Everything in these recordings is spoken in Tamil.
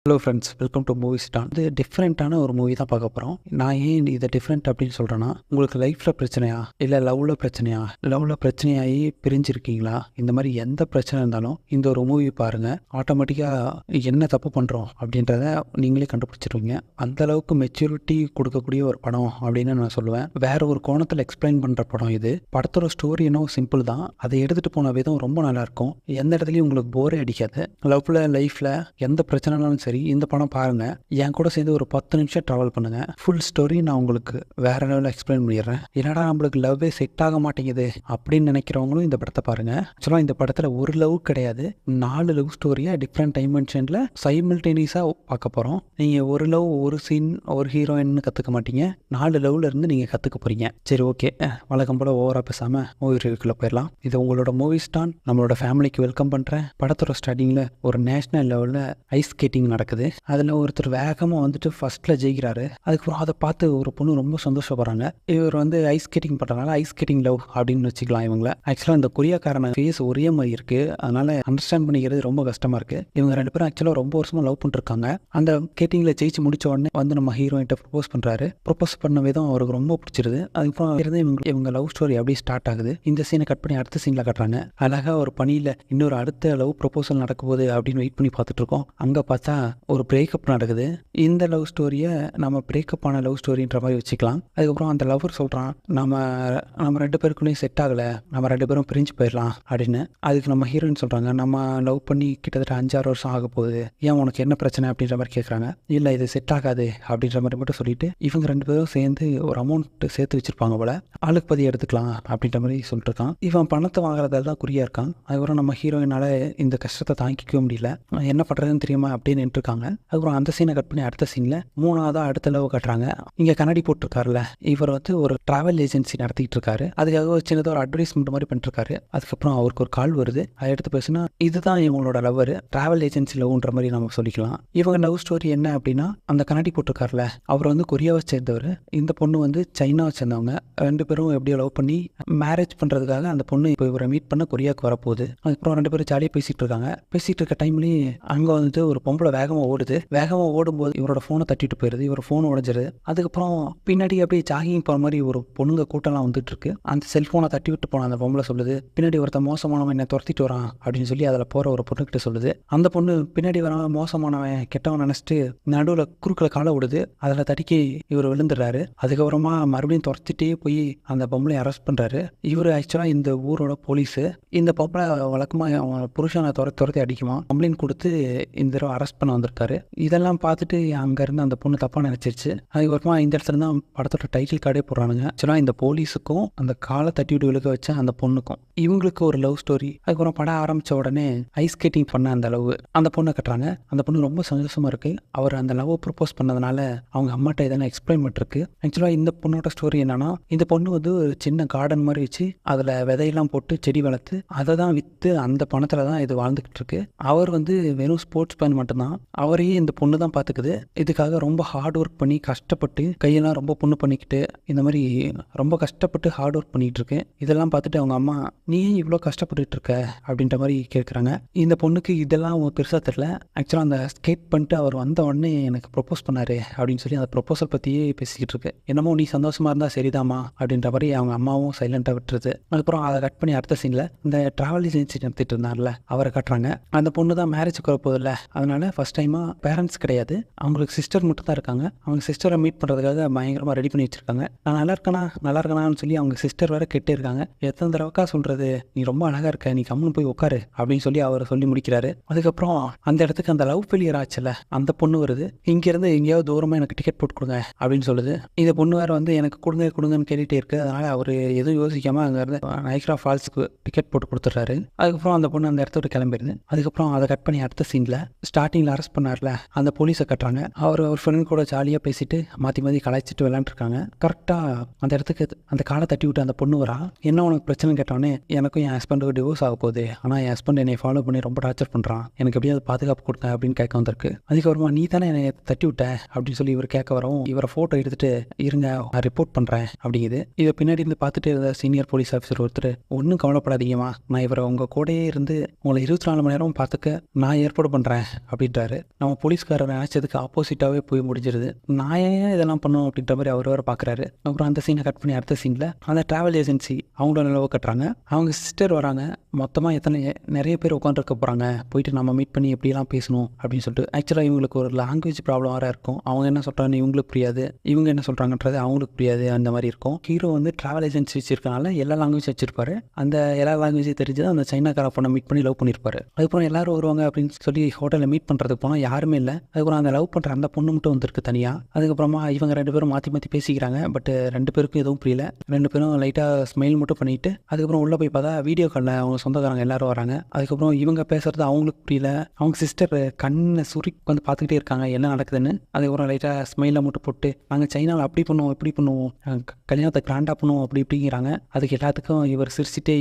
Hello friends, welcome to movie ஸ்டான். இது டிஃப்ரெண்ட்டான ஒரு மூவி தான் பார்க்க போகிறோம். நான் ஏன் இதை டிஃப்ரெண்ட் அப்படின்னு சொல்கிறேன்னா, உங்களுக்கு லைஃப்பில் பிரச்சனையா, இல்லை லவ்வில் பிரச்சனையாகி பிரிஞ்சிருக்கீங்களா, இந்த மாதிரி எந்த பிரச்சனை இருந்தாலும் இந்த ஒரு மூவி பாருங்கள். ஆட்டோமேட்டிக்காக என்ன தப்பு பண்ணுறோம் அப்படின்றத நீங்களே கண்டுபிடிச்சிருவீங்க. அந்தளவுக்கு மெச்சூரிட்டி கொடுக்கக்கூடிய ஒரு படம் அப்படின்னு நான் சொல்லுவேன். வேற ஒரு கோணத்தில் எக்ஸ்பிளைன் பண்ணுற படம் இது. படத்தோட ஸ்டோரி என்னவோ சிம்பிள் தான். அதை எடுத்துகிட்டு போன விதம் ரொம்ப நல்லாயிருக்கும். எந்த இடத்துலையும் உங்களுக்கு போரே அடிக்காது. லைஃப்பில் எந்த பிரச்சனைனாலும் சரி, இந்த படம் பாருங்கள். என் கூட சேர்ந்து ஒரு 10 நிமிஷம் ட்ராவல் பண்ணுங்கள். ஃபுல் ஸ்டோரி நான் உங்களுக்கு வேறு லெவலில் எக்ஸ்பிளைன் பண்ணிடுறேன். என்னடா நம்மளுக்கு லவ்வே செட் ஆக மாட்டேங்குது அப்படின்னு நினைக்கிறவங்களும் இந்த படத்தை பாருங்கள். ஆக்சுவலாக இந்த படத்தில் ஒரு லவ் கிடையாது, 4 லவ் ஸ்டோரியை டிஃப்ரெண்ட் டைமென்ஷனில் சைமல்டேனியஸாக பார்க்க போகிறோம். நீங்கள் ஒரு லவ், ஒரு சீன், ஒரு ஹீரோயின் கற்றுக்க மாட்டீங்க. 4 லவ்ல இருந்து நீங்கள் கற்றுக்க போகிறீங்க. சரி, ஓகே, வழக்கம் போல் ஓவராக பேசாமல் மூவி ரிவ்யூக்குள்ளே போயிடலாம். இது உங்களோட மூவி ஸ்டான். நம்மளோட ஃபேமிலிக்கு வெல்கம் பண்ணுறேன். படத்தோட ஸ்டார்டிங்கில் ஒரு நேஷ்னல் லெவலில் ஐஸ் ஸ்கேட்டிங் நடக்குது. அதில் ஒருத்தர் வேகமாக வந்துட்டு ஃபர்ஸ்ட்டில் ஜெயிக்கிறாரு. அதுக்கப்புறம் அதை பார்த்து ஒரு பொண்ணு ரொம்ப சந்தோஷப்படுறாங்க. இவர் வந்து ஐஸ் ஸ்கேட்டிங் பண்ணுறதுனால ஐஸ் ஸ்கேட்டிங் லவ் அப்படின்னு வச்சுக்கலாம் இவங்கள. ஆக்சுவலாக இந்த கொரியாக்காரன ஃபேஸ் ஒரே மாதிரி இருக்குது. அதனால் அண்டர்ஸ்டாண்ட் பண்ணிக்கிறது ரொம்ப கஷ்டமாக இருக்குது. இவங்க 2 பேரும் ஆக்சுவலாக ரொம்ப வருஷமாக லவ் பண்ணிருக்காங்க. அந்த ஸ்கேட்டிங்கில் ஜெயிச்சு முடிச்ச உடனே வந்து நம்ம ஹீரோயின்ட்ட ப்ரப்போஸ் பண்ணுறாரு. ப்ரப்போஸ் பண்ண விதம் அவருக்கு ரொம்ப பிடிச்சிருது. அதுக்கப்புறம் இவங்க லவ் ஸ்டோரி அப்படியே ஸ்டார்ட் ஆகுது. இந்த சீனை கட் பண்ணி அடுத்த சீனில் கட்டுறாங்க. அழகாக ஒரு பணியில் இன்னொரு அடுத்த லவ் ப்ரப்போசல் நடக்க போகுது அப்படின்னு வெயிட் பண்ணி பார்த்துட்டு இருக்கோம். அங்கே பார்த்தா ஒரு பிரேக்கப் நடக்குது. இந்த லவ் ஸ்டோரியை நம்ம பிரேக்கப் ஆன லவ் ஸ்டோரின்ற மாதிரி வச்சுக்கலாம். அதுக்கப்புறம் அந்த லவர் சொல்கிறான், நம்ம 2 பேருக்குள்ளேயும் செட் ஆகலை, நம்ம 2 பேரும் பிரிஞ்சு போயிடலாம் அப்படின்னு. அதுக்கு நம்ம ஹீரோயின் சொல்கிறாங்க, நம்ம லவ் பண்ணி கிட்டத்தட்ட 5-6 வருஷம் ஆக போகுது, ஏன் உனக்கு என்ன பிரச்சனை அப்படின்ற மாதிரி கேட்குறாங்க. இல்லை, இது செட் ஆகாது அப்படின்ற மாதிரி மட்டும் சொல்லிட்டு இவங்க 2 பேரும் சேர்ந்து ஒரு அமௌண்ட் சேர்த்து வச்சிருப்பாங்க போல. ஆளுக்கு பதி எடுத்துக்கலாம் அப்படின்ற மாதிரி சொல்லிட்டு இருக்கான். இவன் பணத்தை வாங்குறதால தான் குறியா இருக்கான். அதுக்கப்புறம் நம்ம ஹீரோயினால இந்த கஷ்டத்தை தாங்கிக்கவே முடியல, என்ன பண்ணுறதுன்னு தெரியாம அப்படின்னு நின்றுருக்காங்க. அதுக்கப்புறம் அந்த சீனை கட் பண்ணி அடுத்த சீனில் 3ஆவதா அடுத்த லவ் கட்டுறாங்க. இங்கே கண்ணாடி போட்டிருக்காருல, இவர் வந்து ஒரு டிராவல் ஏஜென்சி நடத்திட்டு இருக்காரு. அதுக்காக ஒரு சின்னதாக ஒரு அட்வர்டைஸ்மெண்ட் மாதிரி பண்ணிருக்காரு. அதுக்கப்புறம் அவருக்கு ஒரு கால் வருது. அதை எடுத்து பேசுனா, இதுதான் இவங்களோட லவ்வர், டிராவல் ஏஜென்சி லவ்ன்ற மாதிரி நம்ம சொல்லிக்கலாம். இவங்க லவ் ஸ்டோரி என்ன அப்படின்னா, அந்த கண்ணாடி போட்டிருக்காருல, அவர் வந்து கொரியாவை சேர்ந்தவர், இந்த பொண்ணு வந்து சைனாவை சேர்ந்தவங்க. 2 பேரும் எப்படியோ லவ் பண்ணி மேரேஜ் பண்ணுறதுக்காக அந்த பொண்ணு இப்போ இவரை மீட் பண்ண கொரியாவுக்கு வரப்போகுது. அதுக்கப்புறம் 2 பேரும் ஜாலியாக பேசிகிட்டு இருக்காங்க. பேசிகிட்டு இருக்க டைம்லேயே அங்கே வந்துட்டு ஒரு பொம்பளை வேகமாக ஓடும்போது இவரோட ஃபோனை தட்டிட்டு போயிடுது. இவர் ஃபோன் உடஞ்சிருது. அதுக்கப்புறம் பின்னாடி அப்படியே ஜாகிங் போகிற மாதிரி ஒரு பொண்ணுங்க கூட்டம்லாம் வந்துட்டு இருக்கு. அந்த செல்ஃபோனை தட்டி விட்டு போன அந்த பொம்பளை சொல்லுது, பின்னாடி ஒருத்தன் மோசமானவன் என்னை துரத்திட்டு வரான் அப்படின்னு சொல்லி அதில் போகிற ஒரு பொண்ணுக்கிட்ட சொல்லுது. அந்த பொண்ணு பின்னாடி வரவன் மோசமானவன், கெட்டவன் நினச்சிட்டு நடுவில் குறுக்கில் காலை விடுது. அதில் தட்டிக்கி இவர் விழுந்துடுறாரு. அதுக்கப்புறமா மறுபடியும் துரத்திட்டே போய் அந்த பொம்பளை அரெஸ்ட் பண்ணுறாரு. இவர் ஆக்சுவலாக இந்த ஊரோட போலீஸு. இந்த பொம்பளை வழக்கமாக அவன் புருஷனை துரத்தி அடிக்குமா, கம்ப்ளைண்ட் கொடுத்து இந்த தடவை அரெஸ்ட் பண்ண வந்திருக்காரு. இதெல்லாம் பார்த்துட்டு அங்கேருந்து அந்த பொண்ணு தப்பாக நினச்சிருச்சு. அதுக்கப்புறமா இந்த இடத்துல தான் படத்தோட டைட்டில் கார்டே போடுறானுங்க. ஆக்சுவலாக இந்த போலீஸுக்கும் அந்த காலை தட்டி விட்டு விழுக வச்ச அந்த பொண்ணுக்கும் இவங்களுக்கு ஒரு லவ் ஸ்டோரி. அதுக்கப்புறம் படம் ஆரம்பித்த உடனே ஐஸ் ஸ்கேட்டிங் பண்ண அந்த லவ் அந்த பொண்ணை கட்டுறாங்க. அந்த பொண்ணு ரொம்ப சந்தோஷமாக இருக்குது. அவர் அந்த லவ் ப்ரப்போஸ் பண்ணதுனால அவங்க அம்மாட்ட இதெல்லாம் எக்ஸ்பிளைன் பண்ணிருக்கு. ஆக்சுவலாக இந்த பொண்ணோட ஸ்டோரி என்னன்னா, இந்த பொண்ணு வந்து ஒரு சின்ன கார்டன் மாதிரி வச்சு அதில் விதையெல்லாம் போட்டு செடி வளர்த்து அதை தான் விற்று அந்த பணத்தில் தான் இது வாழ்ந்துக்கிட்டு இருக்கு. அவர் வந்து வெறும் ஸ்போர்ட்ஸ் மேன் மட்டும்தான். அவரையே இந்த பொண்ணு தான் பார்த்துக்குது. இதுக்காக ரொம்ப ஹார்ட் ஒர்க் பண்ணி கஷ்டப்பட்டு கையெல்லாம் ரொம்ப புண்ணு பண்ணிக்கிட்டு இந்த மாதிரி ரொம்ப கஷ்டப்பட்டு ஹார்ட் ஒர்க் பண்ணிகிட்டு இருக்கு. இதெல்லாம் பார்த்துட்டு அவங்க அம்மா, நீ இவ்வளோ கஷ்டப்பட்டுட்டு இருக்க அப்படின்ற மாதிரி கேட்குறாங்க. இந்த பொண்ணுக்கு இதெல்லாம் பெருசாக தெரியல. ஆக்சுவலாக அந்த ஸ்கேட் பண்ணிட்டு அவர் வந்த உடனே எனக்கு ப்ரப்போஸ் பண்ணாரு அப்படின்னு சொல்லி அந்த ப்ரப்போசல் பற்றியே பேசிக்கிட்டு இருக்கு. என்னமோ நீ சந்தோஷமாக இருந்தால் சரிதாம்மா அப்படின்ற மாதிரி அவங்க அம்மாவும் சைலண்டாக விட்டுருது. அதுக்கப்புறம் அதை கட் பண்ணி அடுத்த சீனில் இந்த டிராவல் ஏஜென்சி நடத்திட்டு இருந்தார்ல, அவரை கட்டுறாங்க. அந்த பொண்ணு தான் மேரேஜுக்கு வரப்போதில்ல, அதனால ஃபர்ஸ்ட் டைமாக பேரண்ட்ஸ் கிடையாது, அவங்களுக்கு சிஸ்டர் மட்டும் தான் இருக்காங்க. அவங்க சிஸ்டரை மீட் பண்ணுறதுக்காக பயங்கரமாக ரெடி பண்ணி வச்சுருக்காங்க. நான் நல்லா இருக்கணான்னு சொல்லி அவங்க சிஸ்டர் வேறு கேட்டே இருக்காங்க. எத்தனை தடவைக்கா சொல்கிறது, நீ ரொம்ப அழகாக இருக்க, நீ கம்முன்னு போய் உட்காரு அப்படின்னு சொல்லி அவர் சொல்லி முடிக்கிறாரு. அதுக்கப்புறம் அந்த இடத்துக்கு அந்த லவ் ஃபெயிலியர் ஆச்சுல அந்த பொண்ணு வருது. இங்கேருந்து எங்கேயாவது தூரமாக எனக்கு டிக்கெட் போட்டு கொடுங்க அப்படின்னு சொல்லுது. இந்த பொண்ணு வேறு வந்து எனக்கு கொடுங்கன்னு கேட்டுகிட்டே இருக்குது. அதனால் அவர் எதுவும் யோசிக்காமல் அங்கேருந்து நைக்ரா ஃபால்ஸுக்கு டிக்கெட் போட்டு கொடுத்துட்றாரு. அதுக்கப்புறம் அந்த பொண்ணு அந்த இடத்த விட்டு கிளம்பிடுது. அதுக்கப்புறம் அதை கட் பண்ணி அடுத்த சீனில் ஸ்டார்டிங்கில் அரெஸ்ட் பண்ணார்ல அந்த போலீஸை கட்டுறாங்க. அவர் ஃப்ரெண்ட் கூட ஜாலியாக பேசிட்டு மாற்றி கலாய்ச்சிட்டு விளையாண்டுருக்காங்க. கரெக்டாக அந்த இடத்துக்கு அந்த காலை தட்டி விட்டு அந்த பொண்ணு வரா. என்ன உனக்கு பிரச்சனை கேட்டோன்னே, எனக்கும் என் ஹஸ்பண்டுக்கு டிவோர்ஸ் ஆக போகுது, ஆனால் என் ஹஸ்பண்ட் என்னை ஃபாலோ பண்ணி ரொம்ப டார்ச்சர் பண்ணுறான், எனக்கு எப்படியாவது பாதுகாப்பு கொடுத்தேன் அப்படின்னு கேட்க வந்திருக்கு. அதுக்கப்புறமா நீ தானே என்னை தட்டி விட்ட அப்படின்னு சொல்லி இவர் கேட்க வரவும், இவரை ஃபோட்டோ எடுத்துட்டு இருங்க நான் ரிப்போர்ட் பண்ணுறேன் அப்படிங்குது. இதை பின்னாடி இருந்து பார்த்துட்டு இருந்த சீனியர் போலீஸ் ஆஃபீஸர் ஒருத்தர், ஒன்றும் கவலைப்படாதீங்கம்மா, நான் இவரை உங்கள் கூடயே இருந்து உங்களை 24 மணி நேரம் பார்த்துக்க நான் ஏற்பாடு பண்ணுறேன் அப்படின்றாரு. பண்ணுறாரு. நம்ம போலீஸ்காரர் நினச்சதுக்கு ஆப்போசிட்டாகவே போய் முடிஞ்சிருது. நான் ஏன் இதெல்லாம் பண்ணணும் அப்படின்ற மாதிரி அவர் வேறு பார்க்குறாரு. அப்புறம் அந்த சீனை கட் பண்ணி அடுத்த சீனில் அந்த ட்ராவல் ஏஜென்சி அவங்களோட நிலவை கட்டுறாங்க. அவங்க சிஸ்டர் வராங்க. மொத்தமாக நிறைய பேர் உட்காந்துருக்க போகிறாங்க. போயிட்டு நம்ம மீட் பண்ணி எப்படிலாம் பேசணும் அப்படின்னு சொல்லிட்டு. ஆக்சுவலாக இவங்களுக்கு ஒரு லாங்குவேஜ் ப்ராப்ளம் வேறு இருக்கும். அவங்க என்ன சொல்கிறாங்கன்னு இவங்களுக்கு புரியாது, இவங்க என்ன சொல்கிறாங்கன்றது அவங்களுக்கு புரியாது. அந்த மாதிரி இருக்கும். ஹீரோ வந்து ட்ராவல் ஏஜென்சி வச்சிருக்கனால எல்லா லாங்குவேஜ் வச்சிருப்பாரு. அந்த எல்லா லாங்குவேஜும் தெரிஞ்சது அந்த சைனாக்கார பொண்ணை மீட் பண்ணி லவ் பண்ணியிருப்பாரு. அதுக்கப்புறம் எல்லாரும் வருவாங்க அப்படின்னு சொல்லி ஹோட்டலில் மீட் பண்ணுறதுக்கு போனால் யாருமே இல்லை. அதுக்கப்புறம் அந்த லவ் பண்ணுற அந்த பொண்ணு மட்டும் வந்திருக்கு தனியாக. அதுக்கப்புறமா இவங்க 2 பேரும் மாற்றி மாற்றி பேசிக்கிறாங்க. பட் 2 பேருக்கும் எதுவும் புரியல. 2 பேரும் லைட்டாக ஸ்மைல் மட்டும் பண்ணிட்டு அதுக்கப்புறம் உள்ளே போய் பார்த்தா வீடியோ காலில் அவங்க சொந்தக்காரங்க எல்லாரும் வராங்க. அதுக்கப்புறம் இவங்க பேசுறது அவங்களுக்கு புரியல. அவங்க சிஸ்டர் கண்ணை சுருக்கி வந்து பார்த்துக்கிட்டே இருக்காங்க என்ன நடக்குதுன்னு. அதுக்கப்புறம் லைட்டாக ஸ்மைலை மட்டும் போட்டு நாங்கள் சைனாவில் அப்படி பண்ணுவோம் இப்படி பண்ணுவோம், கல்யாணத்தை கிராண்டாக பண்ணுவோம் அப்படி இப்படிங்கிறாங்க. அதுக்கு எல்லாத்துக்கும் இவர் சிரிச்சிட்டே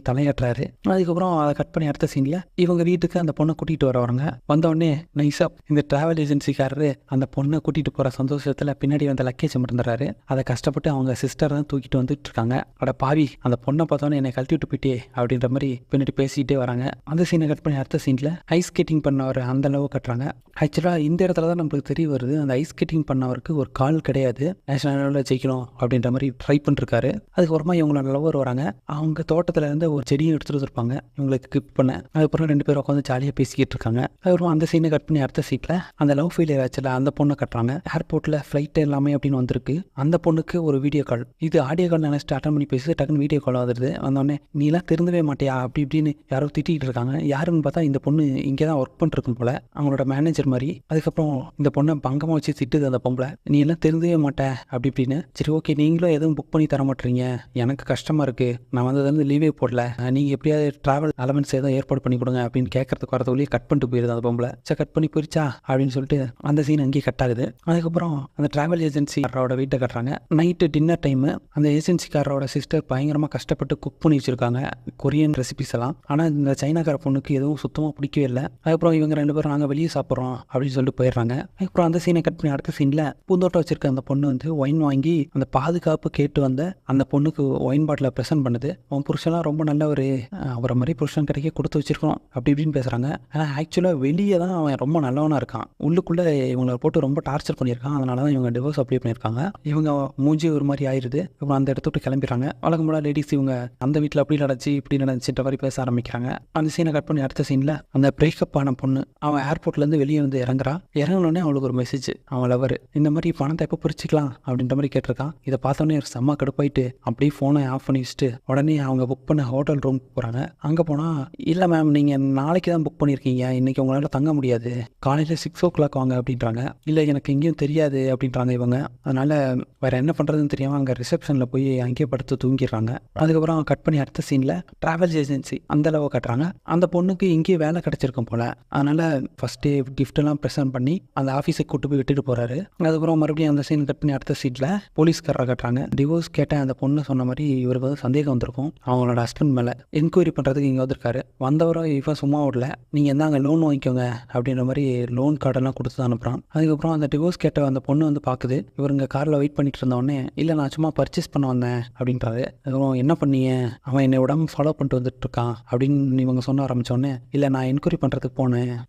தலையாட்டுறாரு. அதுக்கப்புறம் அதை கட் பண்ணி அடுத்த சீனில் இவங்க வீட்டுக்கு அந்த பொண்ணை கூட்டிகிட்டு வரவங்க வந்தோடனே நைஸாக இந்த ட்ராவல் ஏஜென்சிக்காரரு அந்த பொண்ணை கூட்டிகிட்டு போகிற சந்தோஷத்தில் பின்னாடி வந்த லக்கேஜ் மறந்துடுறாரு. அதை கஷ்டப்பட்டு அவங்க சிஸ்டர் தான் தூக்கிட்டு வந்துட்டு இருக்காங்க. அட பாவி, அந்த பொண்ணை பார்த்தோன்னே என்னை கழட்டி விட்டு போயிட்டே அப்படின்ற மாதிரி பின்னாடி பேசிகிட்டே வராங்க. அந்த சீனை கட் பண்ணி அடுத்த சீனில் ஐஸ் ஸ்கேட்டிங் பண்ணவர் அந்த அளவு கட்டுறாங்க. ஆக்சுவலாக இந்த இடத்துல தான் நம்மளுக்கு தெரிய வருது, அந்த ஐஸ் ஸ்கேட்டிங் பண்ணவருக்கு ஒரு கால் கிடையாது. நேஷனல் லெவலில் ஜெயிக்கணும் அப்படின்ற மாதிரி ட்ரை பண்ணிருக்காரு. அதுக்கப்புறமா இவங்களோட லவர் வராங்க. அவங்க தோட்டத்தில் இருந்து ஒரு செடியும் எடுத்துகிட்டு இருப்பாங்க இவங்களுக்கு கிஃப்ட் பண்ண. அதுக்கப்புறம் 2 பேரும் உட்காந்து ஜாலியாக பேசிக்கிட்டு இருக்காங்க. அதுக்கப்புறம் அந்த சீனை கட் பண்ணி அடுத்த சீட்டில் அந்த லவ் ஃபெயிலியர் ஆச்சுல அந்த பொண்ணை கட்டுறாங்க. ஏர்போர்ட்டில் ஃப்ளைட் எல்லாமே அப்படின்னு வந்திருக்கு. அந்த பொண்ணுக்கு ஒரு வீடியோ கால், இது ஆடியோ கால் நினச்சிட்டு அட்டன் பண்ணி பேசி டக்குன்னு வீடியோ கால் வந்துடுது. வந்தோடனே நீலாம் திருந்தவே மாட்டியா அப்படி இப்படின்னு யாரோ திட்டிகிட்டு இருக்காங்க. யாருன்னு பார்த்தா இந்த பொண்ணு இங்கே தான் ஒர்க் பண்ணிருக்கும் போல, அவங்களோட மேனேஜர் மாதிரி. அதுக்கப்புறம் இந்த பொண்ணை பங்கமாக வச்சு திட்டுது அந்த பொம்பளை, நீ எல்லாம் திருந்தவே மாட்டேன் அப்படி இப்படின்னு. சரி ஓகே, நீங்களும் எதுவும் புக் பண்ணி தர மாட்டீங்க, எனக்கு கஷ்டமாக இருக்குது, நான் வந்ததுலேருந்து லீவே போடல, நீங்கள் எப்படியாவது ட்ராவல் அலவன்ஸ் எதுவும் ஏற்பாடு பண்ணி கொடுங்க அப்படின்னு கேட்கறதுக்கு வரதுக்குள்ளேயே கட் பண்ணிட்டு போயிருது அந்த பொம்பளை. சரி கட் பண்ணி போயிடுச்சா அப்படின்னு சொல்லிட்டு அந்த சீன் அங்கேயே கட் ஆகுது. அதுக்கப்புறம் அந்த ட்ராவல் ஏஜென்சிக்காரோட வீட்டை கட்டுறாங்க. Night dinner time. அந்த ஏஜென்சிக்காரோட சிஸ்டர் பயங்கரமாக கஷ்டப்பட்டு குக் பண்ணி வச்சுருக்காங்க கொரியன் ரெசிபிஸ் எல்லாம். ஆனால் இந்த சைனாக்கார பொண்ணுக்கு எதுவும் சுத்தமாக பிடிக்கவே இல்லை. அதுக்கப்புறம் இவங்க 2 பேரும் நாங்கள் வெளியே சாப்பிட்றோம் அப்படின்னு சொல்லிட்டு போயிடுறாங்க. அதுக்கப்புறம் அந்த சீனை கட் பண்ணி அடுத்த சீனில் பூந்தோட்டம் வச்சிருக்க அந்த பொண்ணு வந்து ஒயின் வாங்கி அந்த பாதுகாப்பு கேட்டு வந்த அந்த பொண்ணுக்கு ஒயின் பாட்டில் ப்ரெசென்ட் பண்ணுது. அவன் புருஷன்லாம் ரொம்ப நல்ல ஒரு அவரை மாதிரி புருஷன் கிடைக்க கொடுத்து வச்சிருக்கணும் அப்படி இப்படின்னு பேசுகிறாங்க. ஆனால் ஆக்சுவலாக வெளியே தான் அவன் ரொம்ப நல்லவனாக இருக்கான். உள்ளுக்குள்ளே இவங்களை போட்டு ரொம்ப டார்ச்சர் பண்ணியிருக்கான். அதனால தான் இவங்க டிவோர்ஸ் அப்ளை பண்ணியிருக்காங்க. இவங்க மூஞ்சி ஒரு மாதிரி ஆயிடுது. அப்புறம் அந்த இடத்த விட்டு கிளம்பிடுறாங்க. வழக்கம் போல லேடிஸ் இவங்க அந்த வீட்டில் அப்படி நடந்துச்சு இப்படி நடந்துச்சுன்ற மாதிரி பேச ஆரம்பிக்கிறாங்க. அந்த சீனை கட் பண்ணி அடுத்த சீனில் அந்த பிரேக்கப் ஆன பொண்ணு அவன் ஏர்போர்ட்லேருந்து வெளியே வந்து இறங்குறா. இறங்கினோடனே அவளுக்கு ஒரு மெசேஜ், அவன் லவர் இந்த மாதிரி பணத்தை எப்போ பிரிச்சுக்கலாம் அப்படின்ற மாதிரி கேட்டிருக்கான். இதை பார்த்தோன்னே செம்ம கடுப்பாயிட்டு அப்படியே ஃபோனை ஆஃப் பண்ணி வச்சுட்டு உடனே அவங்க புக் பண்ண ஹோட்டல் ரூம் போகிறாங்க. அங்கே போனால் இல்லை மேம் நீங்கள் நாளைக்கு தான் புக் பண்ணியிருக்கீங்க, இன்றைக்கி உங்களால் தங்க முடியாது, காலையில் 6 o'clock வாங்க அப்படின்றாங்க. இல்லை எனக்கு எங்கேயும் தெரியாது அப்படின்றாங்க இவங்க. அதனால் வேறு என்ன பண்ணுறதுன்னு தெரியாமல் அங்கே ரிசப்ஷனில் போய் அங்கேயே படுத்து தூங்கிடுறாங்க. அதுக்கப்புறம் கட் பண்ணி அடுத்த சீனில் ட்ராவல் ஏஜென்சி அந்த அளவு கட்டுறாங்க. அந்த பொண்ணுக்கு இங்கேயே வேலை கிடச்சிருக்கும் போல். அதனால் ஃபஸ்ட்டு கிஃப்டெல்லாம் ப்ரெசென்ட் பண்ணி அந்த ஆஃபீஸுக்கு கூட்டு போய் விட்டுட்டு போகிறாரு. அதுக்கப்புறம் மறுபடியும் அந்த சீன் கட் பண்ணி அடுத்த சீட்டில் போலீஸ்காரரை கட்டுறாங்க. டிவோர்ஸ் கேட்ட அந்த பொண்ணு சொன்ன மாதிரி இவருக்கு வந்து சந்தேகம் வந்திருக்கும் அவங்களோட ஹஸ்பண்ட் மேலே. என்கொயரி பண்ணுறதுக்கு இங்கே வந்திருக்காரு. வந்தவரை இப்போ சும்மா விடல, நீங்கள் என்ன அங்கே லோன் வாங்கிக்கோங்க அப்படின்ற மாதிரி லோன் கார்டெல்லாம் கொடுத்து தான் அனுப்புகிறான். அதுக்கப்புறம் அந்த டிவோர்ஸ் கேட்ட அந்த பொண்ணு வந்து பார்க்குது. இவருங்க காரில் வெயிட் பண்ணிட்டு இருந்தோடனே இல்லை நான் சும்மா பர்ச்சேஸ் பண்ண வந்தேன் அப்படின்றாரு. அதுக்கப்புறம் என்ன பண்ணீங்க, அவன் என்னை விடாம ஃபாலோ பண்ணிட்டு வந்துட்டு இருக்கான் அப்படின்னு இவங்க சொன்ன ஆரம்பித்தோடனே இல்லை நான் என்கொயரி பண்ணுறதுக்கு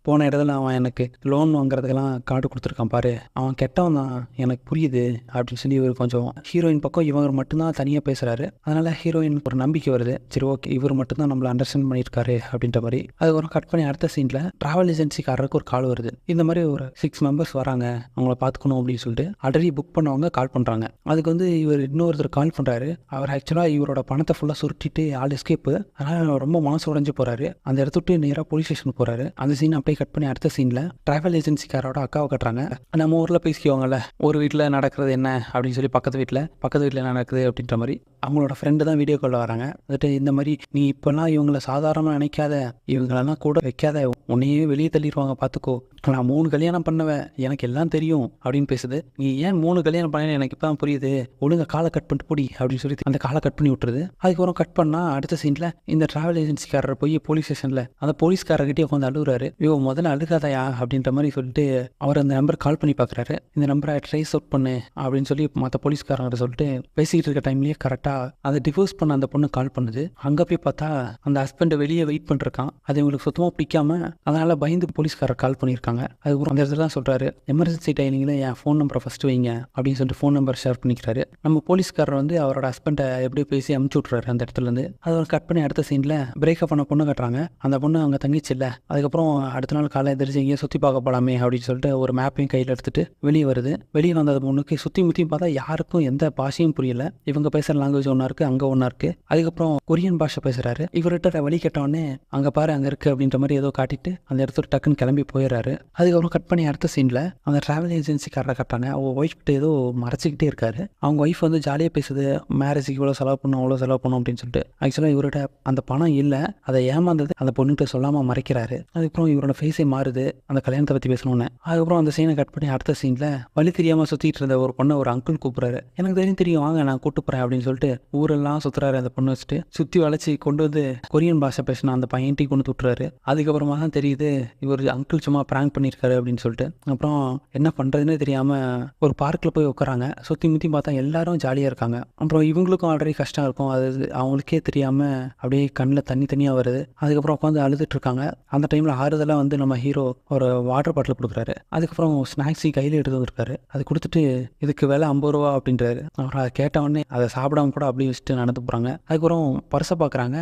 போன இடத்துல அவன் எனக்கு லோன் வாங்குறதுக்கெல்லாம் கார்டு கொடுத்துருக்கான் பாரு, அவன் கெட்டவன் தான் எனக்கு புரியுது அப்படின்னு சொல்லி இவர் கொஞ்சம் ஹீரோயின் பக்கம் இவர் மட்டும்தான் தனியாக பேசுகிறாரு. அதனால் ஹீரோயின் ஒரு நம்பிக்கை வருது. சரி ஓகே இவர் மட்டும்தான் நம்மளை அண்டர்ஸ்டாண்ட் பண்ணியிருக்காரு அப்படின்ற மாதிரி. அதுக்கப்புறம் கட் பண்ணி அடுத்த சீனில் ட்ராவல் ஏஜென்சிக்காரருக்கு ஒரு கால் வருது. இந்த மாதிரி ஒரு 6 மெம்பர்ஸ் வராங்க, அவங்கள பார்த்துக்கணும் அப்படின்னு சொல்லிட்டு ஆல்ரெடி புக் பண்ணவங்க கால் பண்ணுறாங்க. அதுக்கு வந்து இவர் இன்னொருத்தர் கால் பண்ணுறாரு. அவர் ஆக்சுவலாக இவரோட பணத்தை ஃபுல்லாக சுருட்டிட்டு ஆள் எஸ்கேப்பு. அதனால் ரொம்ப மனசு உடைஞ்சு போகிறாரு. அந்த இடத்த விட்டு நேராக போலீஸ் ஸ்டேஷனுக்கு போகிறாரு. அந்த சீன் அப்படியே கட் பண்ணி அடுத்த சீனில் ட்ராவல் ஏஜென்சிக்காரோட அக்காவை கட்டுறாங்க. நம்ம ஊரில் பேசிக்குவாங்கல்ல, ஒரு வீட்டில் நடக்கிறது என்ன அப்படின்னு சொல்லி பக்கத்து வீட்டில் நடக்குது அப்படின்ற மாதிரி அவங்களோட ஃப்ரெண்டு தான் வீடியோ காலில் வராங்க. வந்துட்டு இந்த மாதிரி நீ இப்போல்லாம் இவங்களை சாதாரணமாக நினைக்காத, இவங்களெல்லாம் கூட வைக்காத, உன்னையே வெளியே தள்ளிடுவாங்க பார்த்துக்கோ, நான் 3 கல்யாணம் பண்ணுவேன் எனக்கு எல்லாம் தெரியும் அப்படின்னு பேசுது. நீ ஏன் 3 கல்யாணம் பண்ண எனக்கு இப்போ தான் புரியுது, ஒழுங்கா காலை கட் பண்ணிட்டு போடி அப்படின்னு சொல்லி அந்த காலை கட் பண்ணி விட்டுருது. அதுக்கப்புறம் கட் பண்ணால் அடுத்த சீனில் இந்த ட்ராவல் ஏஜென்சிக்காரர் போய் போலீஸ் ஸ்டேஷனில் அந்த போலீஸ்காரர்கிட்டே உட்காந்து அழுகுறாரு. ஐயோ முதல்ல அழுகாதையா அப்படின்ற மாதிரி சொல்லிட்டு அவர் அந்த நம்பர் கால் பண்ணி பார்க்குறாரு. இந்த நம்பரை ட்ரேஸ் அவுட் பண்ணு அப்படின்னு சொல்லி மற்ற போலீஸ்காரங்கிட்ட சொல்லிட்டு பேசிக்கிட்டு இருக்க டைம்லேயே கரெக்டாக அதை டிவோர்ஸ் பண்ண அந்த பொண்ணு கால் பண்ணுது. அங்கே போய் பார்த்தா அந்த ஹஸ்பண்ட் வெளியே வெயிட் பண்ணிருக்கான். அது இவங்களுக்கு சுத்தமாக பிடிக்காம அதனால் பயந்து போலீஸ்காரர் கால் பண்ணியிருக்காங்க. அதுக்கப்புறம் அந்த இடத்துல தான் சொல்கிறாரு, எமர்ஜென்சி டைனிங்கில் என் ஃபோன் நம்பரை ஃபஸ்ட்டு வைங்க அப்படின்னு சொல்லிட்டு ஃபோன் நம்பர் ஷேர் பண்ணிக்கிறாரு. நம்ம போலீஸ்காரர் வந்து அவரோட ஹஸ்பண்டை எப்படியோ பேசி அமுச்சு விட்றாரு அந்த இடத்துலேருந்து. அதை கட் பண்ணி அடுத்த சீனில் பிரேக்கப் பண்ண பொண்ணு கட்டுறாங்க. அந்த பொண்ணு அவங்க தங்கிச்சு இல்லை. அதுக்கப்புறம் அடுத்த நாள் காலை எதிர்த்து எங்கேயோ சுற்றி பார்க்க போகலாமே அப்படின்னு சொல்லிட்டு ஒரு மேப்பையும் கையில் எடுத்துகிட்டு வெளியே வருது. வெளியே வந்த பொண்ணுக்கு சுற்றி முற்றியும் பார்த்தா யாருக்கும் எந்த பாஷையும் புரியல. இவங்க பேசுகிற லாங்குவேஜ் ஒன்றா இருக்குது, அங்கே ஒன்றா இருக்குது. அதுக்கப்புறம் கொரியன் பாஷை பேசுகிறாரு. இவர்கிட்ட வழி கேட்டவொடனே அங்கே பாரு அங்கே இருக்குது அப்படின்ற மாதிரி ஏதோ காட்டிட்டு அந்த இடத்துல டக்குன்னு கிளம்பி போயிடுறாரு. அதுக்கப்புறம் கட் பண்ணி அடுத்த சீனில் அந்த ட்ராவல் ஏஜென்சிக்காரரை கட்டுறாங்க. அவங்க ஒய்ஃப் கிட்ட ஏதோ மறைச்சிக்கிட்டே இருக்காரு. அவங்க ஒய்ஃப் வந்து ஜாலியாக பேசுது, மேரேஜுக்கு இவ்வளோ செலவு பண்ணும் அவ்வளோ செலவு பண்ணும் அப்படின்னு சொல்லிட்டு. ஆக்சுவலாக இவர்கிட்ட அந்த பணம் இல்லை, அதை ஏமாந்தது அந்த பொண்ணுகிட்ட சொல்லாமல் மறைக்கிறாரு. அதுக்கப்புறம் இவரோட ஃபேஸே மாறுது அந்த கல்யாணத்தை பற்றி பேசணுன்னு. அதுக்கப்புறம் அந்த சீனை கட் பண்ணி அடுத்த சீனில் வழி தெரியாமல் சுற்றிட்டு இருந்த ஒரு பொண்ணை ஒரு அங்கிள் கூப்பிட்றாரு. எனக்கு தெரியும் வாங்க நான் கூட்டு போகிறேன் அப்படின்னு சொல்லிட்டு ஊரெல்லாம் சுற்றுறாரு. அந்த பொண்ணை வச்சுட்டு சுற்றி வளைச்சி கொண்டு வந்து கொரியன் பாஷை பேசினா அந்த பையன்ட்டி கொண்டு விட்டுறாரு. அதுக்கப்புறமா தான் தெரியுது இவர் அங்கிள் சும்மா ப்ராங்க் பண்ணியிருக்காரு அப்படின்னு சொல்லிட்டு. அப்புறம் என்ன பண்ணுறதுன்னே தெரியாமல் ஒரு பார்க்கில் போய் உட்காராங்க. சுற்றி முற்றி பார்த்தா எல்லாரும் ஜாலியாக இருக்காங்க. அப்புறம் இவங்களுக்கும் ஆல்ரெடி கஷ்டம் இருக்கும், அது அவங்களுக்கே தெரியாமல் அப்படியே கண்ணில் தனியாக வருது. அதுக்கப்புறம் உட்காந்து அழுதுட்டு இருக்காங்க. அந்த டைமில் ஆறுதலாக வந்து நம்ம ஹீரோ ஒரு வாட்டர் பாட்டில் கொடுக்குறாரு. அதுக்கப்புறம் ஸ்நாக்ஸி கையில் எடுத்து வந்திருக்காரு. அது கொடுத்துட்டு இதுக்கு விலை 50 ரூபா அப்படின்றாரு. அப்புறம் அதை கேட்டவொடனே அதை சாப்பிடாம கூட அப்படியே வச்சுட்டு நடந்து போகிறாங்க. அதுக்கப்புறம் பர்ஸை பார்க்குறாங்க.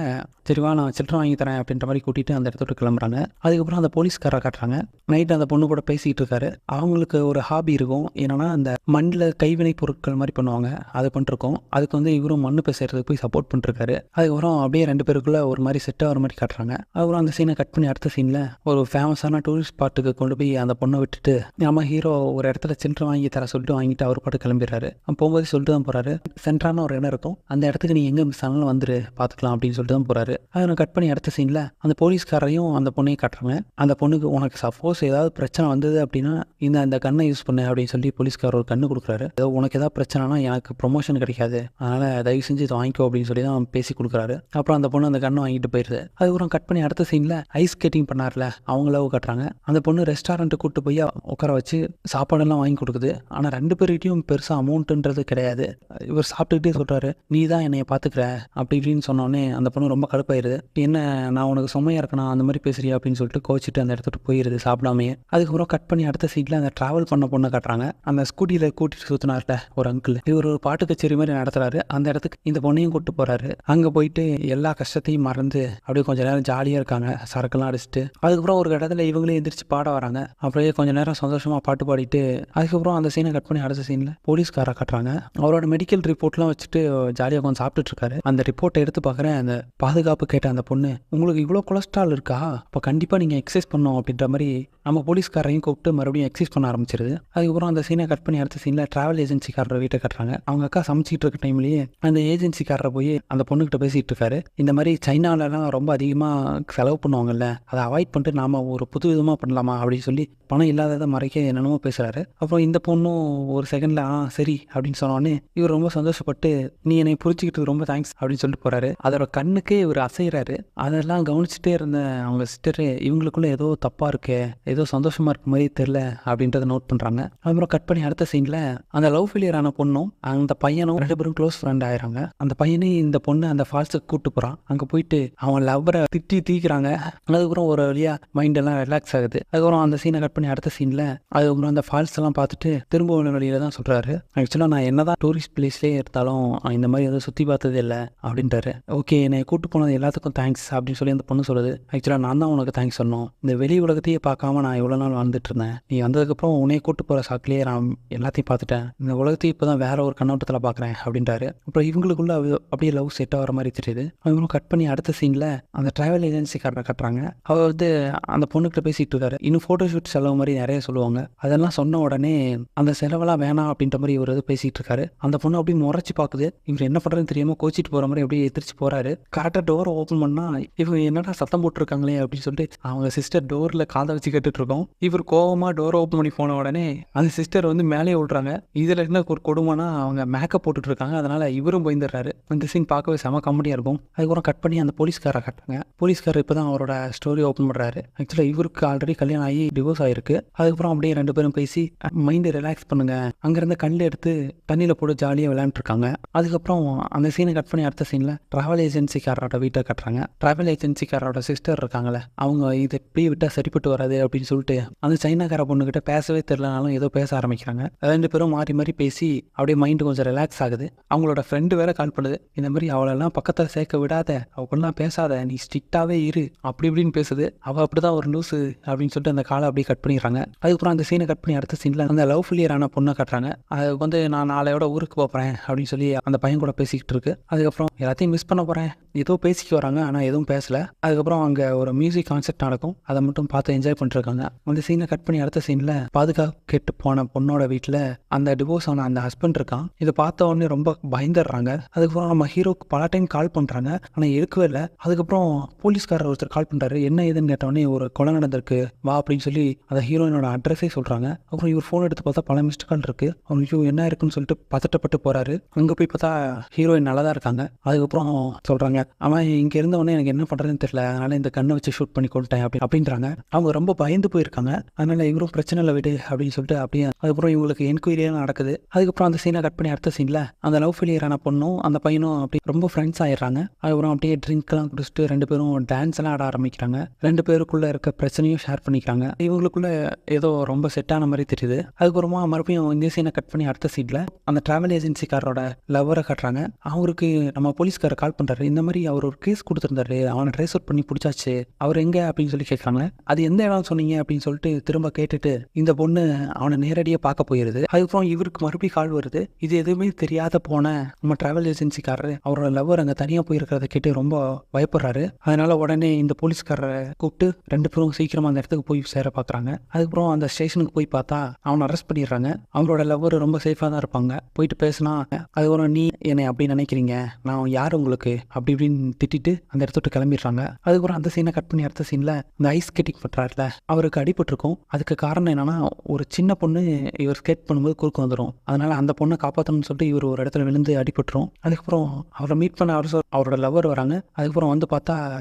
சரிவா நான் சில்லறை வாங்கி தரேன் அப்படின்ற மாதிரி கூட்டிகிட்டு அந்த இடத்துல கிளம்புறாங்க. அதுக்கப்புறம் அந்த போலீஸ்காரரை காட்டுறாங்க. நைட்டு அந்த பொண்ணு கூட பேசிகிட்டு இருக்காரு. அவங்களுக்கு ஒரு ஹாபி இருக்கும், என்னன்னா அந்த மண்ணில் கைவினை பொருட்கள் மாதிரி பண்ணுவாங்க, அது பண்ணிருக்கோம். அதுக்கு வந்து இவரும் மண்ணு பேசுறதுக்கு போய் சப்போர்ட் பண்ணிருக்காரு. அதுக்கப்புறம் அப்படியே 2 பேருக்குள்ள ஒரு மாதிரி செட் ஆகிற மாதிரி காட்டுறாங்க. அதுக்கப்புறம் அந்த சீனை கட் பண்ணி அடுத்த சீனில் ஒரு ஃபேமஸான டூரிஸ்ட் ஸ்பாட்டுக்கு கொண்டு போய் அந்த பொண்ணை விட்டுட்டு நம்ம ஹீரோ ஒரு இடத்துல சில்லறை வாங்கி தர சொல்லிட்டு வாங்கிட்டு அவர் பாட்டு கிளம்பிடுறாரு. போகும்போது சொல்லிட்டு தான் போகிறாரு, சென்ட்ரான ஒரு இடம் இருக்கும், அந்த இடத்துக்கு நீ எங்கே மிஸ் ஆனாலும் வந்துரு பார்த்துக்கலாம் அப்படின்னு சொல்லிட்டு தான் போகிறாரு. அதை கட் பண்ணி அடுத்த சீனில் அந்த போலீஸ்காரையும் அந்த பொண்ணையும் காட்டுறாங்க. அந்த பொண்ணுக்கு உனக்கு சப்போஸ் ஏதாவது பிரச்சனை வந்தது அப்படின்னா இந்த கன்னை யூஸ் பண்ணு அப்படின்னு சொல்லி போலீஸ்காரர் ஒரு கன்று கொடுக்குறாரு. ஏதோ உனக்கு ஏதாவது பிரச்சனைனா எனக்கு ப்ரொமோஷன் கிடைக்காது, அதனால் தயவு செஞ்சு இதை வாங்கிக்கோ அப்படின்னு சொல்லி தான் பேசி கொடுக்குறாரு. அப்புறம் அந்த பொண்ணு அந்த கன்னை வாங்கிட்டு போயிடுது. அதுக்கப்புறம் கட் பண்ணி அடுத்த சீனில் ஐஸ் ஸ்கேட்டிங் பண்ணார்ல அவங்கள கட்டுறாங்க. அந்த பொண்ணு ரெஸ்டாரண்ட்டு கூப்பிட்டு போய் உட்கார வச்சு சாப்பாடெல்லாம் வாங்கி கொடுக்குது. ஆனால் 2 பேர்கிட்டையும் பெருசாக அமௌண்ட்டுன்றது கிடையாது. இவர் சாப்பிட்டுக்கிட்டே சொல்கிறாரு, நீ தான் என்னைய பார்த்துக்கிற அப்படி இப்படின்னு சொன்னோடனே அந்த பொண்ணு ரொம்ப கடுப்பாயிருது. என்ன நான் உனக்கு சுமையாக இருக்கணும் அந்த மாதிரி பேசுறியா அப்படின்னு சொல்லிட்டு கோச்சிட்டு அந்த இடத்துக்கு போயிடுது சாப்பிடாமையே. அதுக்கப்புறம் கட் பண்ணி அடுத்த சீட்டில் அந்த ட்ராவல் பண்ண பொண்ணை காட்டுறாங்க. அந்த ஸ்கூட்டியில் கூட்டிட்டு சுற்றினார்ல ஒரு அங்கிள், இவர் ஒரு பாட்டு கச்சேரி மாதிரி நடத்துறாரு. அந்த இடத்துக்கு இந்த பொண்ணையும் கூப்பிட்டு போகிறாரு. அங்கே போயிட்டு எல்லா கஷ்டத்தையும் மறந்து அப்படியே கொஞ்சம் நேரம் ஜாலியாக இருக்காங்க, சரக்குலாம் அடிச்சுட்டு. அதுக்கப்புறம் ஒரு இடத்துல இவங்களே எந்திரிச்சு பாட வராங்க. அப்படியே கொஞ்சம் நேரம் சந்தோஷமாக பாட்டு பாடிட்டு அதுக்கப்புறம் அந்த சீனை கட் பண்ணி அடுத்த சீனில் போலீஸ்காரை காட்டுறாங்க. அவரோட மெடிக்கல் ரிப்போர்ட்லாம் வச்சுட்டு ஜாலியாக கொஞ்சம் சாப்பிட்டுட்டு இருக்காரு. அந்த ரிப்போர்ட்டை எடுத்து பார்க்குறேன். அந்த பாதுகாப்பு கேட்ட அந்த பொண்ணு, உங்களுக்கு இவ்வளோ கொலஸ்ட்ரால் இருக்கா, அப்போ கண்டிப்பாக நீங்கள் எக்ஸசைஸ் பண்ணணும் அப்படின்ற மாதிரி நம்ம போலீஸ்காரையும் கூப்பிட்டு மறுபடியும் எக்ஸசைஸ் பண்ண ஆரம்பிச்சிருது. அதுக்கப்புறம் அந்த சீனை கட் பண்ணி அடுத்த சீனில் ட்ராவல் ஏஜென்சிக்காரரை வீட்டை கட்டுறாங்க. அவங்க அக்கா சமைச்சிட்டு இருக்க டைம்லேயே அந்த ஏஜென்சிக்காரரை போய் அந்த பொண்ணுக்கிட்ட பேசிகிட்டு இருக்காரு. இந்த மாதிரி சைனாலலாம் ரொம்ப அதிகமாக செலவு பண்ணுவாங்கல்ல, அதை அவாய்ட் பண்ணிட்டு நாம் ஒரு புது விதமாக பண்ணலாமா அப்படின்னு சொல்லி பணம் இல்லாததை மறைக்க என்னென்னமோ பேசுகிறாரு. அப்புறம் இந்த பொண்ணும் ஒரு செகண்டில் சரி அப்படின்னு சொன்னோடனே இவர் ரொம்ப சந்தோஷப்பட்டு நீ என்னை புரிஞ்சுக்கிட்டு ரொம்ப தேங்க்ஸ் அப்படின்னு சொல்லிட்டு போகிறாரு. அதோட கண்ணுக்கே இவர் அசைகிறாரு. அதெல்லாம் கவனிச்சுட்டே இருந்த அவங்க சிஸ்டரு இவங்களுக்குள்ள ஏதோ தப்பாக இருக்கே, ஏதோ சந்தோஷமாக இருக்க மாதிரி தெரில அப்படின்றத நோட் பண்ணுறாங்க. அதுக்கப்புறம் கட் பண்ணி அடுத்த சீனில் அந்த லவ் ஃபெயிலியர் ஆன பொண்ணும் அந்த பையனும் 2 பேரும் க்ளோஸ் ஃப்ரெண்ட் ஆயிடுறாங்க. அந்த பையனே இந்த பொண்ணு அந்த ஃபால்ஸுக்கு கூப்பிட்டு போகிறான். அங்கே போயிட்டு அவன் லவ்வரை திட்டி தீக்கிறாங்க. அதுக்கப்புறம் ஒரு வழியாக மைண்டெல்லாம் ரிலாக்ஸ் ஆகுது. அதுக்கப்புறம் அந்த சீனை கட் பண்ணி அடுத்த சீனில் அதுக்கப்புறம் அந்த ஃபால்ஸ் எல்லாம் பார்த்துட்டு திரும்ப ஒரு வழியில் தான் சொல்கிறாரு, ஆக்சுவலாக நான் என்ன தான் டூரிஸ்ட் பிளேஸ்லேயே இருந்தாலும் இந்த மாதிரி எதுவும் சுற்றி பார்த்ததே இல்லை அப்படின்றாரு. ஓகே என்னை கூப்பிட்டு போனது எல்லாத்துக்கும் தேங்க்ஸ் அப்படின்னு சொல்லி அந்த பொண்ணு சொல்லுது. ஆக்சுவலாக நான் தான் உனக்கு தேங்க்ஸ் சொன்னோம், இந்த வெளி உலகத்தையே பார்க்காம நான் இவ்வளோ நாள் வாழ்ந்துட்டு இருந்தேன், நீ வந்ததுக்கப்புறம் உன்னையே கூட்டு போகிற சாக்கிலேயே நான் எல்லாத்தையும் பார்த்துட்டேன், இந்த உலகத்தையும் இப்போ தான் வேற ஒரு கண்ணோட்டத்தில் பார்க்குறேன் அப்படின்றாரு. அப்புறம் இவங்களுக்குள்ள அப்படியே லவ் செட் ஆகிற மாதிரி தெரியுது. அவங்களும் கட் பண்ணி அடுத்த சீனில் அந்த ட்ராவல் ஏஜென்சிக்காரரை கட்டுறாங்க. அவர் வந்து அந்த பொண்ணுக்கிட்ட பேசிகிட்டு இருக்காரு. இன்னும் ஃபோட்டோஷூட் செலவு மாதிரி நிறைய சொல்லுவாங்க. அதெல்லாம் சொன்ன உடனே அந்த செலவெல்லாம் வேணாம் அப்படின்ற மாதிரி இவர் எது பேசிகிட்டு இருக்காரு. அந்த பொண்ணு அப்படியே முறைச்சி பார்க்குது. இவர் என்ன பண்ணுறதுன்னு தெரியாமல் கோச்சிட்டு போகிற மாதிரி அப்படியே எதிர்த்து போகிறாரு. கரெக்டாக டோரை ஓப்பன் பண்ணால் இவங்க என்னடா சத்தம் போட்டுருக்காங்களே அப்படின்னு சொல்லிட்டு அவங்க சிஸ்டர் டோரில் காதை வச்சு கேட்டுட்டு இருக்கோம். இவர் கோவமாக டோரை ஓப்பன் பண்ணி போன உடனே அந்த சிஸ்டர் வந்து மேலே விட்றாங்க. இதில் என்ன ஒரு கொடுமைனா அவங்க மேக்கப் போட்டுட்டு இருக்காங்க. அதனால் இவரும் போயிருந்துடுறாரு. இந்த சீன் பார்க்கவே செம காமெடியாக இருக்கும். அதுக்கப்புறம் கட் பண்ணி அந்த போலீஸ்காரை கட்டுறாங்க. போலீஸ்காரர் இப்போ தான் அவரோட ஸ்டோரி ஓப்பன் பண்ணுறாரு. ஆக்சுவலாக இவருக்கு ஆல்ரெடி கல்யாணம் ஆகி டிவோர்ஸ் ஆகிருக்கு. அதுக்கப்புறம் அப்படியே 2 பேரும் பேசி மைண்டை ரிலாக்ஸ் பண்ணுங்க, அங்கேருந்து கல் எடுத்து தண்ணியில் போட்டு ஜாலியாக விளையாண்டுருக்காங்க. அதுக்கப்புறம் அந்த சீனை கட் பண்ணி அடுத்த சீனில் ட்ராவல் ஏஜென்சிக்காரோட வீட்டை கட்டுறாங்க. ட்ராவல் ஏஜென்சிக்காரோட சிஸ்டர் இருக்காங்களே, அவங்க இதை எப்படி விட்டால் சரிப்பட்டு சரிப்பட்டு வராது அப்படின்னு சொல்லிட்டு அந்த சைனாக்கார பொண்ணுகிட்ட பேசவே தெரியலனாலும் ஏதோ பேச ஆரம்பிக்கிறாங்க. 2 பேரும் மாறி மாறி பேசி அப்படியே மைண்டு கொஞ்சம் ரிலாக்ஸ் ஆகுது. அவங்களோட ஃப்ரெண்டு வேற கால் பண்ணுது. இந்த மாதிரி அவளெல்லாம் பக்கத்தில் சேர்க்க விடாத, அவளெல்லாம் பேசாத, நீ ஸ்ட்ரிக்டாகவே இரு அப்படி இப்படின்னு பேசுது. அவள் அப்படிதான் ஒரு லூஸு அப்படின்னு சொல்லிட்டு அந்த காலை அப்படியே கட் பண்ணிடுறாங்க. அதுக்கப்புறம் அந்த சீனை கட் பண்ணி அடுத்த சீனில் அந்த லவ் ஃபெயிலியரான பொண்ணை காட்டுறாங்க. அது வந்து நான் நாளையோட ஊருக்கு போகிறேன் அப்படின்னு சொல்லி அந்த பையன் கூட பேசிக்கிட்டு இருக்கு. அதுக்கப்புறம் எல்லாத்தையும் மிஸ் பண்ண போகிறேன் ஏதோ பேசிக்கு வராங்க, ஆனால் எதுவும் பேசலை. அதுக்கப்புறம் அங்கே ஒரு மியூசிக் கான்செர்ட் நடக்கும், அதை மட்டும் பார்த்து என்ஜாய் பண்ணிருக்காங்க. அந்த சீனை கட் பண்ணி அடுத்த சீனில் பாதுகாப்பு கெட்டு போன பொண்ணோட வீட்டில் அந்த டிவோர்ஸ் ஆன அந்த ஹஸ்பண்ட் இருக்கான். இதை பார்த்த உடனே ரொம்ப பயந்துடுறாங்க. அதுக்கப்புறம் நம்ம ஹீரோக்கு பல டைம் கால் பண்ணுறாங்க, ஆனால் எடுக்கவே இல்லை. அதுக்கப்புறம் போலீஸ்காரர் ஒருத்தர் கால் பண்ணுறாரு, என்ன ஏதுன்னு கேட்டவொடனே ஒரு கொலை நடந்திருக்கு வா அப்படின்னு சொல்லி அந்த ஹீரோயினோட அட்ரஸே சொல்கிறாங்க. அப்புறம் இவர் ஃபோன் எடுத்து பார்த்தா பல மிஸ்ட் கால் இருக்குது. அவங்க என்ன இருக்குன்னு சொல்லிட்டு பதட்டப்பட்டு போகிறாரு. அங்கே போய் பார்த்தா ஹீரோயின் நல்லா தான் இருக்காங்க. அதுக்கப்புறம் சொல்கிறாங்க, அவன் இங்கே இருந்தவொடனே எனக்கு என்ன பண்ணுறதுன்னு தெரியல, அதனால் இந்த கண்ணை வச்சு ஷூட் பண்ணி கொண்டுட்டேன் அப்படின்றாங்க. அவங்க ரொம்ப பயந்து போயிருக்காங்க. அதனால் இவரும் பிரச்சனை இல்லை விடு அப்படின்னு சொல்லிட்டு அப்படியே அதுக்கப்புறம் இவங்களுக்கு என்கொயரியாக நடக்குது. அதுக்கப்புறம் அந்த சீனை கட் பண்ணி அடுத்த சீனில் அந்த லவ் ஃபெயிலியரான பொண்ணும் அந்த பையனும் அப்படி ரொம்ப ஃப்ரெண்ட்ஸ் ஆயிடுறாங்க. அதுக்கப்புறம் அப்படியே ட்ரிங்க்லாம் குடிச்சிட்டு 2 பேரும் டான்ஸ் எல்லாம் ஆட ஆரம்பிக்கிறாங்க. 2 பேருக்குள்ளே இருக்க பிரச்சனையும் ஷேர் பண்ணிக்கிறாங்க. இவங்களுக்குள்ள ஏதோ ரொம்ப செட் ஆன மாதிரி தெரியுது. அதுக்கப்புறமா மறுபடியும் இந்த சீனை கட் பண்ணி அடுத்த சீனில் அந்த டிராவல் ஏஜென்சிக்காரோட லவ்வரை காட்டுறாங்க. அவருக்கு நம்ம போலீஸ்காரர் கால் பண்ணுறாரு, இந்த மாதிரி அவர் ஒரு கேஸ் கொடுத்துருந்தாரு, அவனை ட்ரேஸ் அவுட் பண்ணி பிடிச்சாச்சு, அவர் எங்கே அப்படின்னு சொல்லி கேட்குறாங்க. அது எந்த இடம் சொன்னீங்க அப்படின்னு சொல்லிட்டு திரும்ப கேட்டுட்டு இந்த பொண்ணு அவனை நேரடியாக பார்க்க போயிருது. அதுக்கப்புறம் இவருக்கு மறுபடியும் கால் வருது. இது எதுவுமே தெரியாத போன நம்ம டிராவல் ஏஜென்சிக்காரர் அவரோட லவ்வர் அங்கே தனியாக போயிருக்கிறத கேட்டு ரொம்ப பயப்படுறாரு. அதனால உடனே இந்த போலீஸ்காரரை கூப்பிட்டு 2 பேரும் சீக்கிரமாக அந்த இடத்துக்கு போய் சேர பார்க்குறாங்க. அதுக்கப்புறம் அந்த ஸ்டேஷனுக்கு போய் பார்த்தா அவனை அரெஸ்ட் பண்ணிடுறாங்க. அவங்களோட லவ்வர் ரொம்ப சேஃபாக தான் இருப்பாங்க. போயிட்டு பேசினா அதுக்கப்புறம் நீ என்னை அப்படி நினைக்கிறீங்க, நான் யார் உங்களுக்கு அப்படி இப்படின்னு திட்டிட்டு அந்த இடத்த விட்டு கிளம்பிடுறாங்க. அதுக்கப்புறம் அந்த சீனை கட் பண்ணி அடுத்த சீனில் இந்த ஐஸ் ஸ்கேட்டிங் பண்ணுறாருல அவருக்கு அடிபட்டிருக்கும். அதுக்கு காரணம் என்னன்னா ஒரு சின்ன பொண்ணு இவர் ஸ்கேட் பண்ணும்போது குறுக்கு வந்துடும். அதனால அந்த பொண்ணை காப்பாற்றணும்னு சொல்லிட்டு இவர் ஒரு இடத்துல விழுந்து அடிபட்டுரும். அதுக்கப்புறம் அவரை மீட் பண்ண அவரோட லவ்வர் வராங்க. அதுக்கப்புறம் வந்து பார்த்தா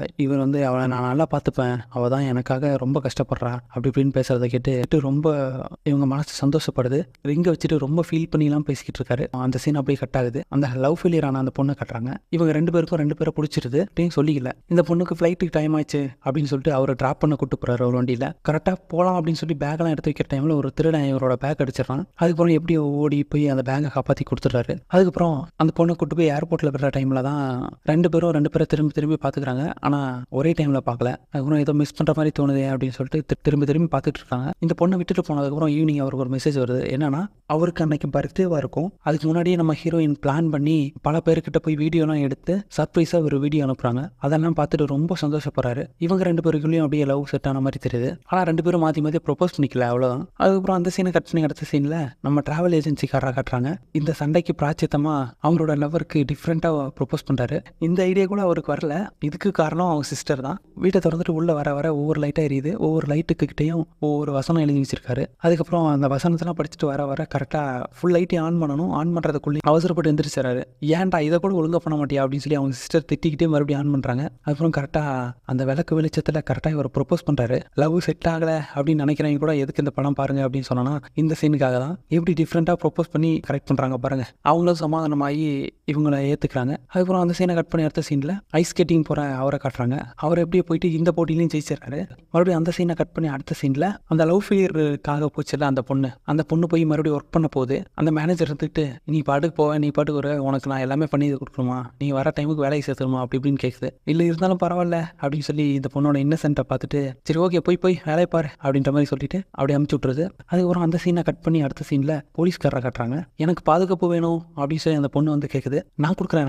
இவர் வந்து அவளை நான் நல்லா பார்த்துப்பேன், அவள் தான் எனக்காக ரொம்ப கஷ்டப்படுறா அப்படி இப்படின்னு பேசுறதை கேட்டு ரொம்ப இவங்க மனசு சந்தோஷப்படுது. ரிங்கை வச்சுட்டு ரொம்ப ஃபீல் பண்ணிலாம் பேசிக்கிட்டு இருக்காரு. அந்த சீன் அப்படியே கட் ஆகுது. அந்த லவ் ஃபெயிலியர் ஆன அந்த பொண்ணை கட்டுறாங்க. இவங்க 2 பேருக்கும் 2 பேரை பிடிச்சிருது அப்படின்னு சொல்லிக்கல. இந்த பொண்ணுக்கு ஃப்ளைட்டுக்கு டைம் ஆச்சு அப்படின்னு சொல்லிட்டு அவரை ட்ராப் பண்ண கூட்டு போறாரு ஒரு வண்டியில். கரெக்டாக போகலாம் அப்படின்னு சொல்லி பேக்கெல்லாம் எடுத்து வைக்கிற டைமில் ஒரு திருடன் இவரோட பேக் அடிச்சிடறான். அதுக்கப்புறம் எப்படியோ ஓடி போய் அந்த பேங்கை காப்பாற்றி கொடுத்துட்றாரு. அதுக்கப்புறம் அந்த பொண்ணை கூட்டு போய் ஏர்போர்ட்டில் விடுற டைமில் தான் 2 பேரை திரும்பி பார்த்துக்கிறாங்க. ஆனால் ஒரே டைமில் பார்க்கல. அதுக்கப்புறம் ஏதோ மிஸ் பண்ணுற மாதிரி தோணுது அப்படின்னு சொல்லிட்டு திரும்பி பார்த்துட்டு இருக்காங்க. இந்த பொண்ணை விட்டுட்டு போனதுக்கப்புறம் ஈவினிங் அவருக்கு ஒரு மெசேஜ் வருது. என்னன்னா அவருக்கு அன்னைக்கு பர்த்டேவாக இருக்கும். அதுக்கு முன்னாடியே நம்ம ஹீரோயின் பிளான் பண்ணி பல பேர்கிட்ட போய் வீடியோலாம் எடுத்து சர்ப்ரைஸாக ஒரு வீடியோ அனுப்புறாங்க. அதெல்லாம் பார்த்துட்டு ரொம்ப சந்தோஷப்படுறாரு. இவங்க 2 பேருக்குள்ளேயும் அப்படியே லவ் செட் ஆன மாதிரி தெரியுது. ஆனால் 2 பேரும் மாற்றி ப்ரொபோஸ் பண்ணிக்கல, அவ்வளோதான். அதுக்கப்புறம் அந்த சீனை கட் பண்ணி அடுத்த சீனில் நம்ம டிராவல் ஏஜென்சிக்காரராக காட்டுறாங்க. இந்த சண்டைக்கு பிராச்சித்தமாக அவங்களோட லவருக்கு டிஃப்ரெண்ட்டாக ப்ரொபோஸ் பண்ணுறாரு. இந்த ஐடியா கூட அவருக்கு வரல. இதுக்கு காரணம் அவங்க சிஸ்டர் தான். வீட்டை திறந்துட்டு உள்ளே வர ஒவ்வொரு லைட்டாக எரியுது. ஒவ்வொரு லைட்டுக்கு கிட்டையும் ஒவ்வொரு வசனம் எழுதி வச்சிருக்காரு. அதுக்கப்புறம் அந்த வசனத்தெல்லாம் படிச்சுட்டு வர கரெக்டாக ஃபுல் லைட்டையும் ஆன் பண்ணணும். ஆன் பண்ணுறதுக்குள்ளே அவசரப்பட்டு எந்திரிச்சாரு. ஏன்டா இதை கூட ஒழுங்காக பண்ண மாட்டியா அப்படின்னு சொல்லி அவங்க சிஸ்டர் திட்டிக்கிட்டே மறுபடியும் ஆன் பண்ணுறாங்க. அதுக்கப்புறம் கரெக்டாக அந்த விளக்கு வெளிச்சத்தில் கரெக்டாக இவர் ப்ரொப்போஸ் பண்ணுறாரு. லவ் செட் ஆகலை அப்படின்னு நினைக்கிறவங்க கூட எதுக்கு இந்த படம் பாருங்க அப்படின்னு சொன்னா இந்த சீனுக்காக தான். எப்படி டிஃப்ரெண்ட்டாக ப்ரொப்போஸ் பண்ணி கரெக்ட் பண்ணுறாங்க பாருங்க. அவங்களும் சமாதானமாகி இவங்களை ஏற்றுக்கிறாங்க. அதுக்கப்புறம் அந்த சீனை கட் பண்ணி அடுத்த சீனில் ஐஸ் ஸ்கேட்டிங் போகிற அவரை காட்டுறாங்க. அவர் எப்படியே போயிட்டு இந்த போட்டிலையும் ஜெயிச்சிடறாரு. மறுபடியும் அந்த சீனை கட் பண்ணி அடுத்த சீனில் அந்த லவ் ஃபெயிலியருக்காக போச்சுல அந்த பொண்ணு போய் மறுபடியும் ஒர்க் பண்ண போகுது. அந்த மேனேஜர் இருந்துட்டு நீ பாட்டுக்கு போவேன், நீ பாட்டுக்கு ஒரு உனக்கு நான் எல்லாமே பண்ணி கொடுக்கணுமா, நீ வர டைமுக்கு வேலைக்கு சேர்த்துருமா அப்படி இப்படின்னு கேட்குது. இல்லை இருந்தாலும் பரவாயில்ல அப்படின்னு சொல்லி இந்த பொண்ணோட இன்னசென்ட்டை பார்த்துட்டு சரி ஓகே போய் வேலையை பாரு அப்படின்ற மாதிரி சொல்லிட்டு அப்படியே அமுச்சு விட்டுருது. அதுக்கப்புறம் அந்த சீனை கட் பண்ணி அடுத்த சீனில் போலீஸ்காரரை காட்டுறாங்க. எனக்கு பாதுகாப்பு வேணும் அப்படின்னு சொல்லி அந்த பொண்ணு வந்து கேட்குது. நான் கொடுக்குறேன்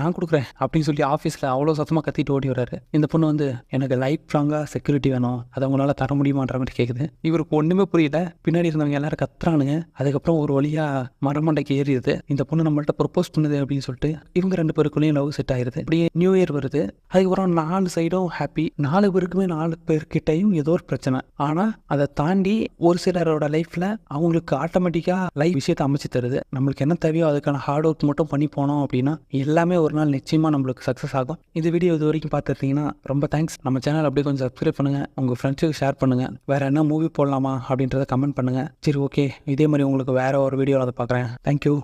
அப்படின்னு சொல்லி ஆஃபீஸில் அவ்வளோ சத்தமாக கத்திட்டு ஓடி வர்றாரு. இந்த பொண்ணு வந்து எனக்கு லைஃப் லாங்காக செக்யூரிட்டி வேணும், அதை உங்களால் தர முடியுமான்ற மாதிரி கேட்குது. இவருக்கு ஒன்றுமே புரியல. பின்னாடி இருந்தவங்க எல்லாரும் கத்துறானுங்க. அதுக்கப்புறம் ஒரு வழியாக மரமண்டைக்கு ஏறிடுது. இந்த பொண்ணு நம்மள்ட்ட ப்ரொப்போஸ் பண்ணுது அப்படின்னு சொல்லிட்டு இவங்க 2 பேருக்குள்ளேயும் லவ் செட் ஆயிருது. அப்படியே நியூ இயர் வருது. அதுக்கப்புறம் 4 சைடும் ஹாப்பி. 4 பேருக்குமே 4 பேர்கிட்டையும் ஏதோ ஒரு பிரச்சனை. ஆனால் அதை தாண்டி ஒரு சிலரோட லைஃப்பில் அவங்களுக்கு ஆட்டோமேட்டிக்காக லைஃப் விஷயத்தை அமைச்சு தருது. நம்மளுக்கு என்ன தேவையோ அதுக்கான ஹார்ட் ஒர்க் மட்டும் பண்ணி போனோம் அப்படின்னா எல்லாமே ஒரு நாள் நிச்சயமாக நம்மளுக்கு சக்ஸஸ் ஆகும். இந்த வீடியோ இது வரைக்கும் பார்த்துருந்தீங்கன்னா ரொம்ப தேங்க்ஸ். நம்ம சேனல் அப்படியே கொஞ்சம் சப்ஸ்கிரைப் பண்ணுங்கள், உங்கள் ஃப்ரெண்ட்ஸுக்கு ஷேர் பண்ணுங்கள். வேறு என்ன மூவி போடலாமா அப்படின்றத கமெண்ட் பண்ணுங்கள். சரி ஓகே, இதே மாதிரி உங்களுக்கு வேறு ஒரு வீடியோவில் அதை பார்க்குறேன். தேங்க்யூ.